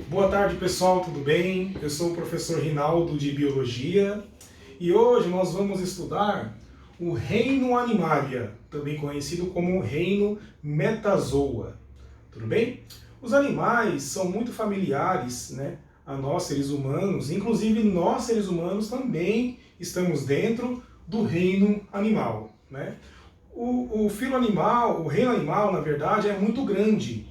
Boa tarde, pessoal, tudo bem? Eu sou o professor Rinaldo de Biologia e hoje nós vamos estudar o reino Animalia, também conhecido como reino Metazoa. Tudo bem? Os animais são muito familiares, né, a nós seres humanos, inclusive nós seres humanos também estamos dentro do reino animal, né? O filo animal, o reino animal, na verdade, é muito grande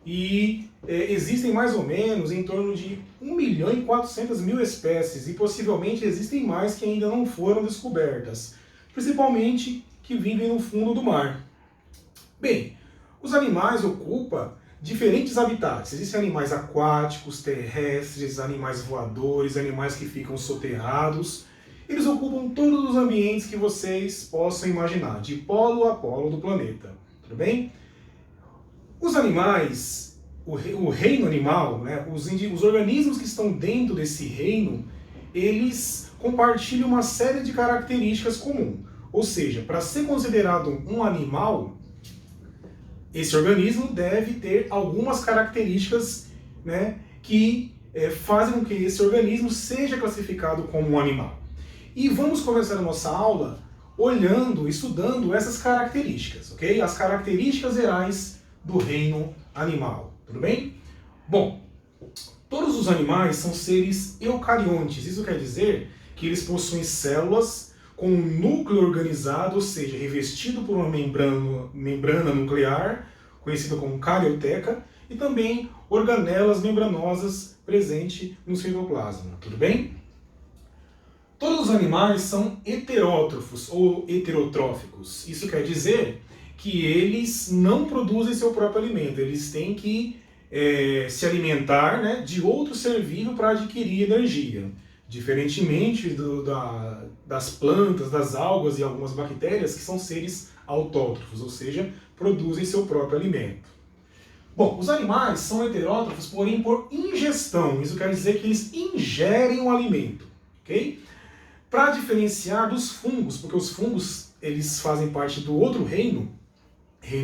e existem mais ou menos em torno de 1.400.000 espécies e possivelmente existem mais que ainda não foram descobertas, principalmente que vivem no fundo do mar. Bem, os animais ocupam diferentes habitats. Existem animais aquáticos, terrestres, animais voadores, animais que ficam soterrados. Eles ocupam todos os ambientes que vocês possam imaginar, de polo a polo do planeta. Tudo bem? Os animais, o reino animal, né, os organismos que estão dentro desse reino, eles compartilham uma série de características comuns. Ou seja, para ser considerado um animal, esse organismo deve ter algumas características, né, que fazem com que esse organismo seja classificado como um animal. E vamos começar a nossa aula olhando, estudando essas características, ok? As características gerais do reino animal, tudo bem? Bom, todos os animais são seres eucariontes, isso quer dizer que eles possuem células com um núcleo organizado, ou seja, revestido por uma membrana nuclear, conhecida como carioteca, e também organelas membranosas presentes no citoplasma, tudo bem? Todos os animais são heterótrofos ou heterotróficos, isso quer dizer que eles não produzem seu próprio alimento, eles têm que se alimentar, né, de outro ser vivo para adquirir energia. Diferentemente das plantas, das algas e algumas bactérias que são seres autótrofos, ou seja, produzem seu próprio alimento. Bom, os animais são heterótrofos, porém por ingestão, isso quer dizer que eles ingerem o alimento, ok? Para diferenciar dos fungos, porque os fungos eles fazem parte do outro reino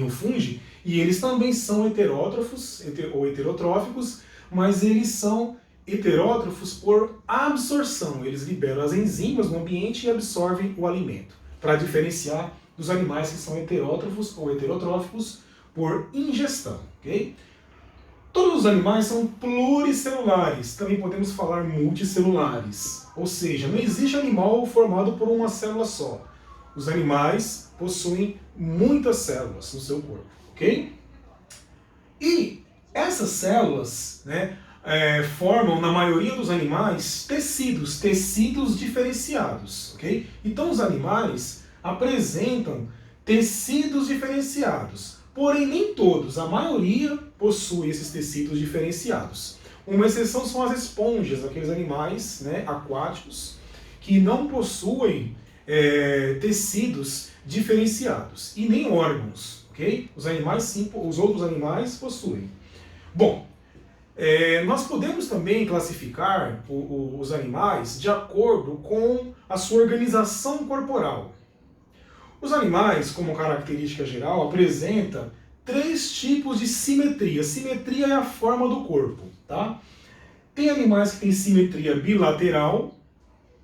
fungi, e eles também são heterótrofos ou heterotróficos, mas eles são heterótrofos por absorção. Eles liberam as enzimas no ambiente e absorvem o alimento, para diferenciar dos animais que são heterótrofos ou heterotróficos por ingestão, ok? Todos os animais são pluricelulares, também podemos falar multicelulares, ou seja, não existe animal formado por uma célula só. Os animais possuem muitas células no seu corpo, ok? E essas células, né, formam, na maioria dos animais, tecidos diferenciados, ok? Então os animais apresentam tecidos diferenciados, porém nem todos, a maioria possui esses tecidos diferenciados. Uma exceção são as esponjas, aqueles animais, né, aquáticos, que não possuem tecidos diferenciados e nem órgãos, ok? Os animais sim, os outros animais possuem. Bom, nós podemos também classificar os animais de acordo com a sua organização corporal. Os animais, como característica geral, apresentam 3 tipos de simetria. Simetria é a forma do corpo, tá? Tem animais que têm simetria bilateral,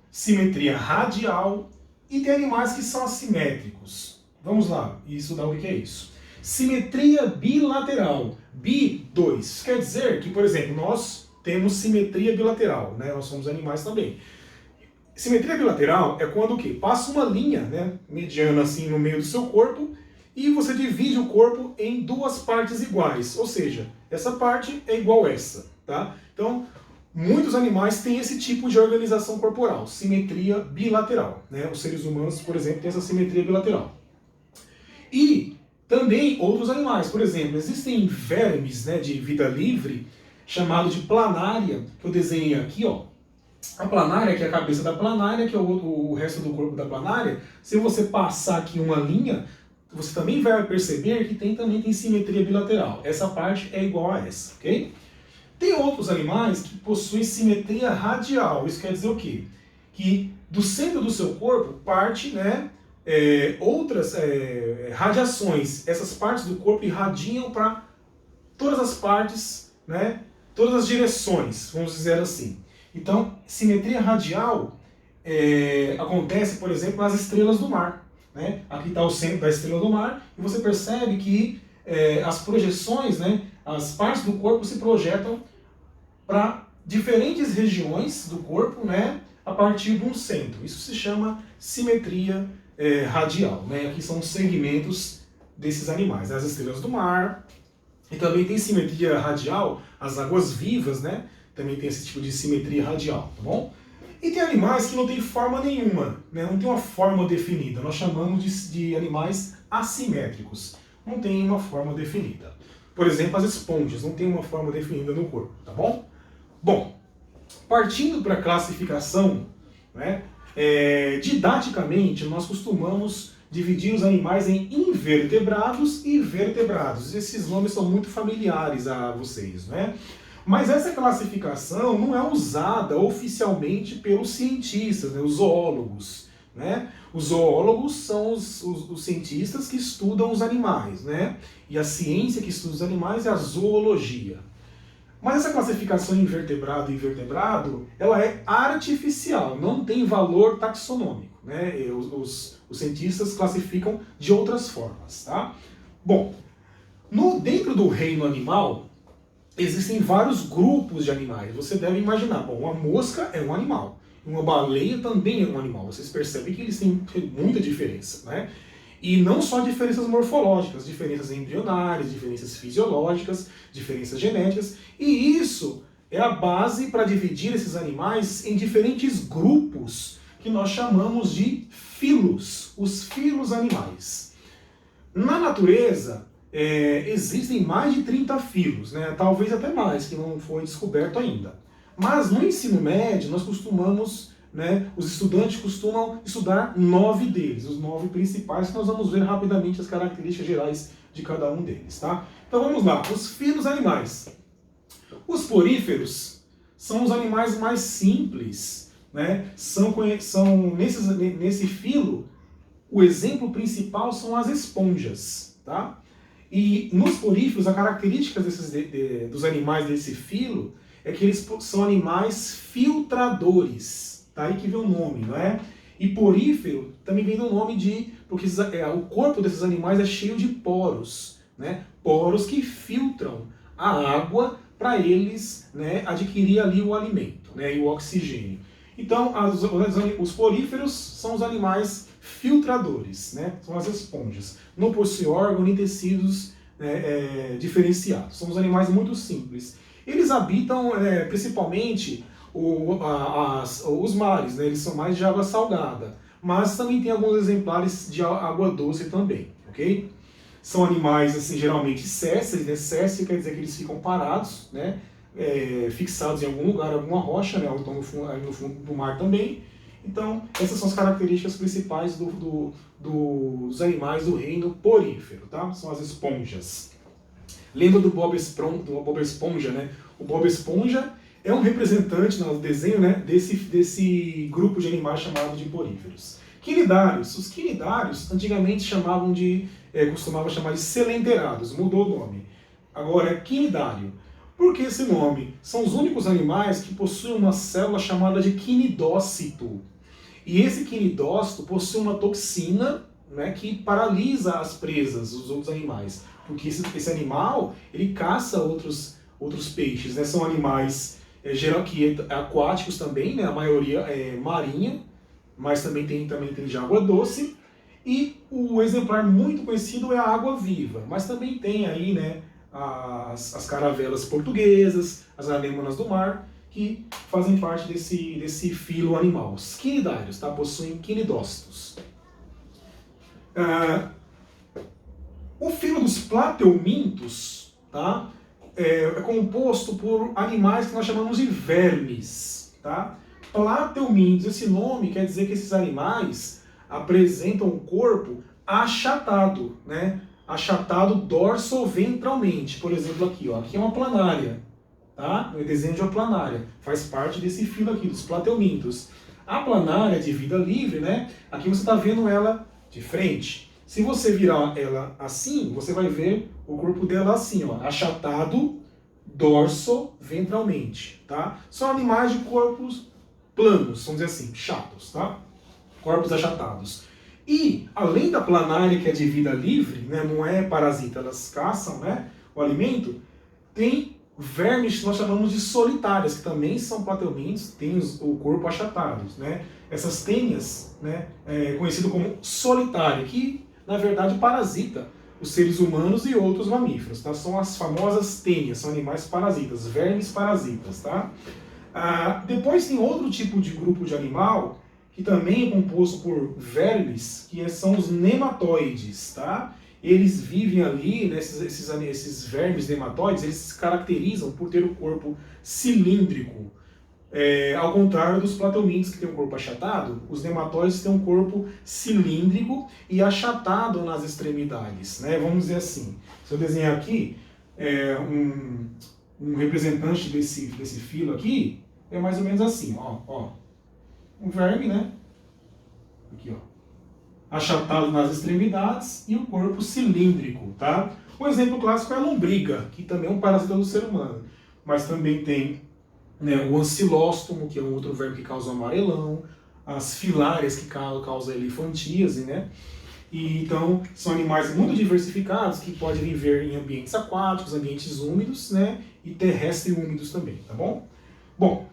simetria radial, e tem animais que são assimétricos. Vamos lá, estudar o que é isso. Simetria bilateral. Bi, 2. Quer dizer que, por exemplo, nós temos simetria bilateral, né? Nós somos animais também. Simetria bilateral é quando o quê? Passa uma linha, né, mediana assim no meio do seu corpo e você divide o corpo em 2 partes iguais. Ou seja, essa parte é igual a essa, tá? Então, muitos animais têm esse tipo de organização corporal, simetria bilateral, né? Os seres humanos, por exemplo, têm essa simetria bilateral. E também outros animais, por exemplo, existem vermes, né, de vida livre, chamado de planária, que eu desenhei aqui, ó. A planária, que é a cabeça da planária, que é o resto do corpo da planária, se você passar aqui uma linha, você também vai perceber que também tem simetria bilateral. Essa parte é igual a essa, ok? Tem outros animais que possuem simetria radial. Isso quer dizer o quê? Que do centro do seu corpo parte, né, outras radiações. Essas partes do corpo irradiam para todas as partes, né, todas as direções, vamos dizer assim. Então, simetria radial acontece, por exemplo, nas estrelas do mar, né? Aqui está o centro da estrela do mar, e você percebe que as projeções, né, as partes do corpo se projetam para diferentes regiões do corpo, né, a partir de um centro. Isso se chama simetria radial, né? Aqui são os segmentos desses animais, as estrelas do mar. E também tem simetria radial, as águas vivas, né? Também tem esse tipo de simetria radial, tá bom? E tem animais que não tem forma nenhuma, né? Não tem uma forma definida. Nós chamamos de animais assimétricos. Não tem uma forma definida. Por exemplo, as esponjas não têm uma forma definida no corpo, tá bom? Bom, partindo para a classificação, né? Didaticamente, nós costumamos dividir os animais em invertebrados e vertebrados. Esses nomes são muito familiares a vocês, né? Mas essa classificação não é usada oficialmente pelos cientistas, né? Os zoólogos, né? Os zoólogos são os cientistas que estudam os animais, né? E a ciência que estuda os animais é a zoologia. Mas essa classificação em vertebrado e invertebrado, ela é artificial, não tem valor taxonômico, né? Os cientistas classificam de outras formas, tá? Bom, dentro do reino animal, existem vários grupos de animais. Você deve imaginar, bom, uma mosca é um animal, uma baleia também é um animal. Vocês percebem que eles têm muita diferença, né? E não só diferenças morfológicas, diferenças embrionárias, diferenças fisiológicas, diferenças genéticas. E isso é a base para dividir esses animais em diferentes grupos que nós chamamos de filos, os filos animais. Na natureza, existem mais de 30 filos, né? Talvez até mais, que não foi descoberto ainda. Mas no ensino médio, nós costumamos, né, os estudantes costumam estudar 9 deles, os 9 principais, que nós vamos ver rapidamente as características gerais de cada um deles, tá? Então vamos lá, os filos animais. Os poríferos são os animais mais simples, né? Nesse filo, o exemplo principal são as esponjas, tá? E nos poríferos, a característica dos animais desse filo é que eles são animais filtradores. Tá aí que vem o nome, não é? E porífero também vem do nome porque o corpo desses animais é cheio de poros, né? Poros que filtram a água para eles, né, adquirir ali o alimento, né, e o oxigênio. Então, os poríferos são os animais filtradores, né? São as esponjas. Não possuem órgão nem tecidos diferenciados. São os animais muito simples. Eles habitam principalmente os mares, né? Eles são mais de água salgada, mas também tem alguns exemplares de água doce também, ok? São animais, assim, geralmente sésseis, né? Séssil quer dizer que eles ficam parados, né? Fixados em algum lugar, alguma rocha, né? Ou estão no fundo do mar também. Então, essas são as características principais dos animais do reino porífero, tá? São as esponjas. Lembra do Bob Esponja, né? O Bob Esponja é um representante no desenho, né, desse grupo de animais chamado de poríferos. Quinidários. Os quinidários antigamente costumavam chamar de selenterados, mudou o nome. Agora é quinidário. Por que esse nome? São os únicos animais que possuem uma célula chamada de quinidócito. E esse quinidócito possui uma toxina, né, que paralisa as presas, os outros animais. Porque esse animal, ele caça outros peixes, né? São animais aquáticos também, né? A maioria é marinha, mas também tem de água doce. E o exemplar muito conhecido é a água-viva, mas também tem aí, né, as caravelas portuguesas, as anêmonas do mar, que fazem parte desse filo animal. Os quinidários, tá? Possuem quinidócitos. O filo dos plateumintos, tá, é composto por animais que nós chamamos de vermes. Tá? Plateumintos, esse nome quer dizer que esses animais apresentam um corpo achatado, né? Achatado dorsoventralmente. Por exemplo, aqui, ó, aqui é uma planária. Tá? O desenho de uma planária. Faz parte desse filo aqui, dos plateumintos. A planária de vida livre, né? Aqui você está vendo ela de frente. Se você virar ela assim, você vai ver o corpo dela assim, ó, achatado dorso-ventralmente, tá? São animais de corpos planos, vamos dizer assim, chatos, tá? Corpos achatados. E, além da planária, que é de vida livre, né, não é parasita, elas caçam, né, o alimento, tem vermes que nós chamamos de solitárias, que também são platelmintos, têm o corpo achatado, né? Essas tênias, né, conhecido como solitária, que, na verdade, parasita os seres humanos e outros mamíferos, tá? São as famosas tênias, são animais parasitas, vermes parasitas, tá? Depois tem outro tipo de grupo de animal, que também é composto por vermes, que são os nematóides, tá? Eles vivem ali, né, esses vermes nematóides, eles se caracterizam por ter o corpo cilíndrico. Ao contrário dos platelmintos, que têm um corpo achatado, os nematóides têm um corpo cilíndrico e achatado nas extremidades, né? Vamos dizer assim, se eu desenhar aqui um representante desse filo aqui, é mais ou menos assim, ó. Um verme, né? Aqui, ó. Achatado nas extremidades e o corpo cilíndrico, tá? Um exemplo clássico é a lombriga, que também é um parasita do ser humano. Mas também tem, né, o ancilóstomo, que é um outro verme que causa amarelão, as filárias, que causam elefantíase, né? E, então, são animais muito diversificados, que podem viver em ambientes aquáticos, ambientes úmidos, né? E terrestres úmidos também, tá bom? Bom,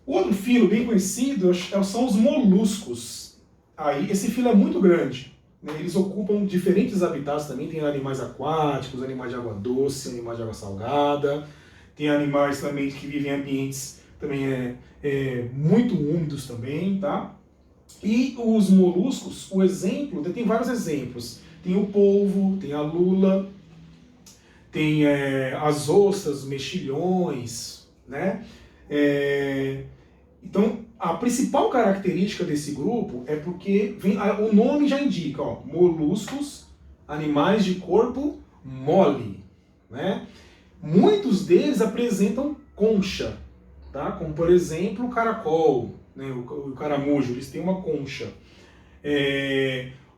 o outro filo bem conhecido são os moluscos. Aí, esse filo é muito grande, né? Eles ocupam diferentes habitats também. Tem animais aquáticos, animais de água doce, animais de água salgada. Tem animais também que vivem em ambientes também muito úmidos também, tá? E os moluscos, o exemplo, tem vários exemplos. Tem o polvo, tem a lula, tem as ostras, mexilhões, né? Então, a principal característica desse grupo é porque o nome já indica, ó, moluscos, animais de corpo mole, né? Muitos deles apresentam concha, tá? Como, por exemplo, o caracol, né? O caramujo, eles têm uma concha.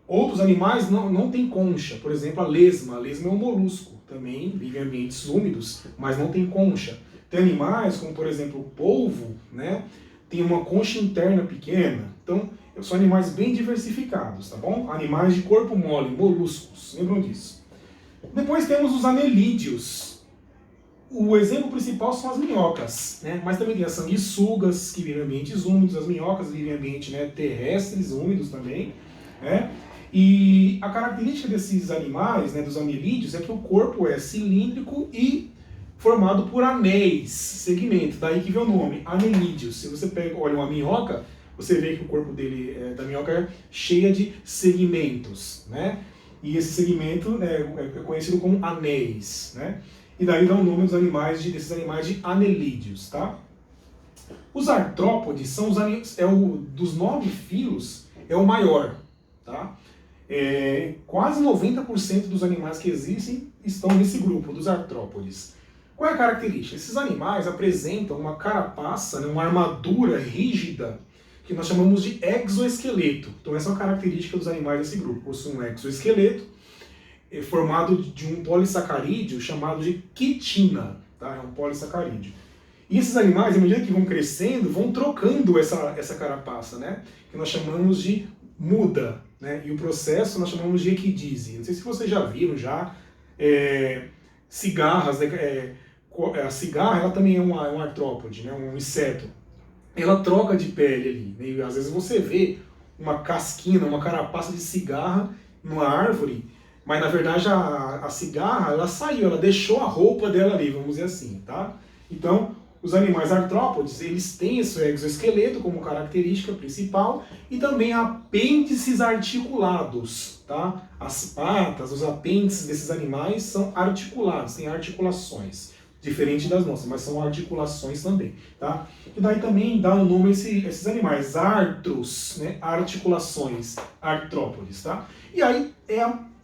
Outros animais não têm concha, por exemplo, a lesma. A lesma é um molusco, também vive em ambientes úmidos, mas não tem concha. Tem animais, como por exemplo o polvo, né? Tem uma concha interna pequena. Então, são animais bem diversificados, tá bom? Animais de corpo mole, moluscos, lembram disso. Depois temos os anelídeos. O exemplo principal são as minhocas, né? Mas também tem as sanguessugas, que vivem em ambientes úmidos, as minhocas vivem em ambientes, né, terrestres, úmidos também, né? E a característica desses animais, né, dos anelídeos, é que o corpo é cilíndrico e formado por anéis, segmentos, daí que vem o nome, anelídeos. Se você olha uma minhoca, você vê que o corpo da minhoca é cheia de segmentos, né? E esse segmento é conhecido como anéis, né? E daí dá o nome desses animais de anelídeos, tá? Os artrópodes são dos 9 filos, é o maior, tá? Quase 90% dos animais que existem estão nesse grupo, dos artrópodes. Qual é a característica? Esses animais apresentam uma carapaça, né, uma armadura rígida, que nós chamamos de exoesqueleto. Então essa é uma característica dos animais desse grupo. Possui um exoesqueleto formado de um polissacarídeo chamado de quitina. Tá? É um polissacarídeo. E esses animais, à medida que vão crescendo, vão trocando essa carapaça, né? Que nós chamamos de muda. Né? E o processo nós chamamos de equidise. Não sei se vocês já viram cigarras, né? A cigarra ela também é um artrópode, né? Um inseto. Ela troca de pele ali. Né? E às vezes você vê uma casquinha, uma carapaça de cigarra numa árvore, mas na verdade a cigarra ela saiu, ela deixou a roupa dela ali, vamos dizer assim, tá? Então, os animais artrópodes, eles têm esse exoesqueleto como característica principal e também apêndices articulados, tá? As patas, os apêndices desses animais são articulados, têm articulações, diferente das nossas, mas são articulações também, tá? E daí também dá o nome a esses animais, artros, né? Articulações, artrópodes, tá? E aí,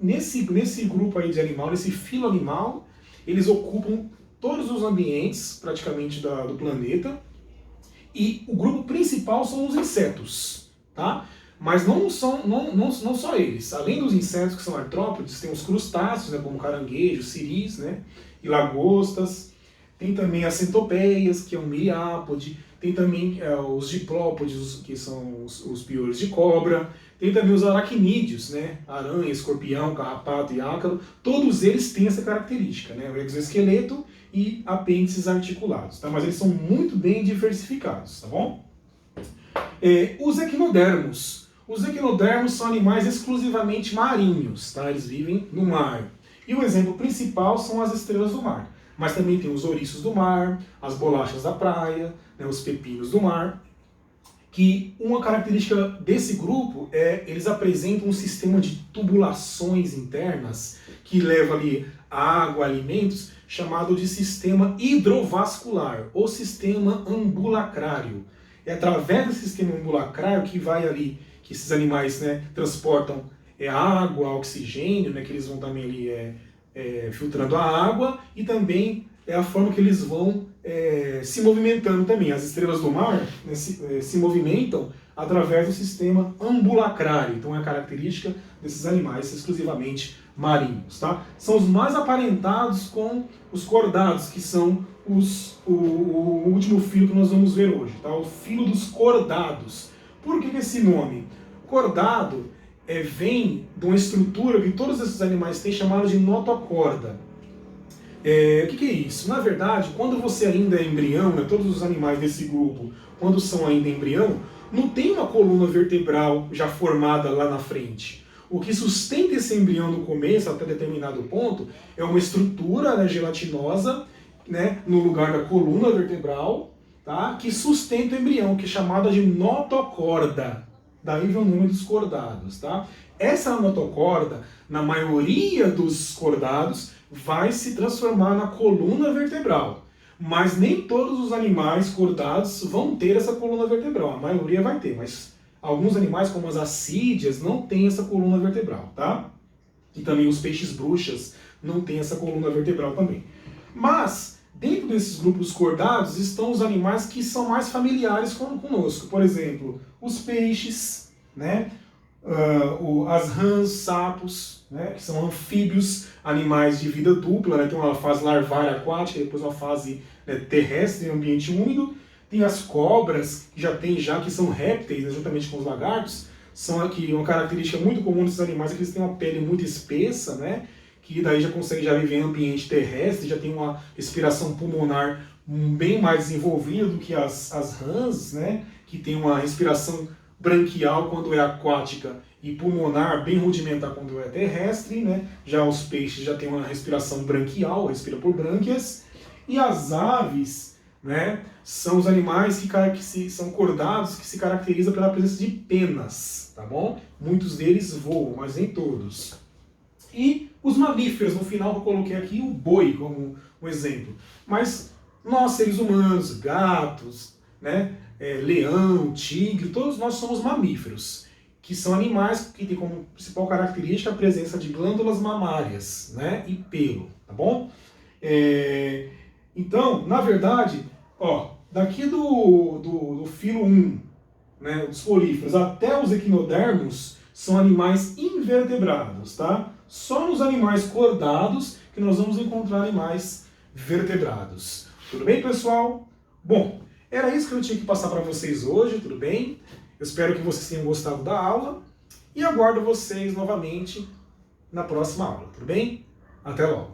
nesse grupo aí de animal, nesse filo animal, eles ocupam todos os ambientes, praticamente, do planeta. E o grupo principal são os insetos, tá? Mas não só eles. Além dos insetos que são artrópodes, tem os crustáceos, né, como caranguejos, siris, né, e lagostas. Tem também as centopeias, que é um miriápode. Tem também os diplópodes, que são os piolhos de cobra. Tem também os aracnídeos, né? Aranha, escorpião, carrapato e ácaro. Todos eles têm essa característica, né? O exoesqueleto e apêndices articulados, tá? Mas eles são muito bem diversificados, tá bom? Os equinodermos. Os equinodermos são animais exclusivamente marinhos, tá? Eles vivem no mar. E o exemplo principal são as estrelas do mar. Mas também tem os ouriços do mar, as bolachas da praia, né, os pepinos do mar. Que uma característica desse grupo é eles apresentam um sistema de tubulações internas que leva ali água, alimentos, chamado de sistema hidrovascular ou sistema ambulacrário. É através desse sistema ambulacrário que vai ali, que esses animais, né, transportam água, oxigênio, né, que eles vão também ali filtrando a água, e também é a forma que eles vão se movimentando também. As estrelas do mar, né, se movimentam através do sistema ambulacrário. Então é a característica desses animais exclusivamente marinhos. Tá? São os mais aparentados com os cordados, que são o último filo que nós vamos ver hoje. Tá? O filo dos cordados. Por que esse nome? Cordado vem de uma estrutura que todos esses animais têm, chamada de notocorda. O que é isso? Na verdade, quando você ainda é embrião, né, todos os animais desse grupo, quando são ainda embrião, não tem uma coluna vertebral já formada lá na frente. O que sustenta esse embrião no começo, até determinado ponto, é uma estrutura, né, gelatinosa, né, no lugar da coluna vertebral, tá, que sustenta o embrião, que é chamada de notocorda. Daí vem o nome dos cordados. Tá? Essa notocorda, na maioria dos cordados, vai se transformar na coluna vertebral. Mas nem todos os animais cordados vão ter essa coluna vertebral. A maioria vai ter, mas alguns animais, como as assídeas, não têm essa coluna vertebral. Tá? E também os peixes-bruxas não têm essa coluna vertebral também. Mas, dentro desses grupos cordados, estão os animais que são mais familiares conosco. Por exemplo, os peixes, né? As rãs, sapos, né? Que são anfíbios, animais de vida dupla, né? Tem uma fase larvária aquática e depois uma fase, né, terrestre em ambiente úmido. Tem as cobras, que são répteis, né, juntamente com os lagartos. São aqui uma característica muito comum desses animais, é que eles têm uma pele muito espessa, né? Que daí já consegue viver em ambiente terrestre, já tem uma respiração pulmonar bem mais desenvolvida do que as rãs, né? Que tem uma respiração branquial quando é aquática e pulmonar bem rudimentar quando é terrestre, né? Já os peixes já têm uma respiração branquial, respira por brânquias. E as aves, né, são os animais que são cordados, que se caracterizam pela presença de penas, tá bom? Muitos deles voam, mas nem todos. E os mamíferos, no final eu coloquei aqui o boi como um exemplo. Mas nós, seres humanos, gatos, né, leão, tigre, todos nós somos mamíferos, que são animais que têm como principal característica a presença de glândulas mamárias, né, e pelo, tá bom? Então, na verdade, daqui do filo 1, né, dos políferos, até os equinodermos, são animais invertebrados, tá? Só nos animais cordados que nós vamos encontrar animais vertebrados. Tudo bem, pessoal? Bom, era isso que eu tinha que passar para vocês hoje, tudo bem? Eu espero que vocês tenham gostado da aula e aguardo vocês novamente na próxima aula, tudo bem? Até logo!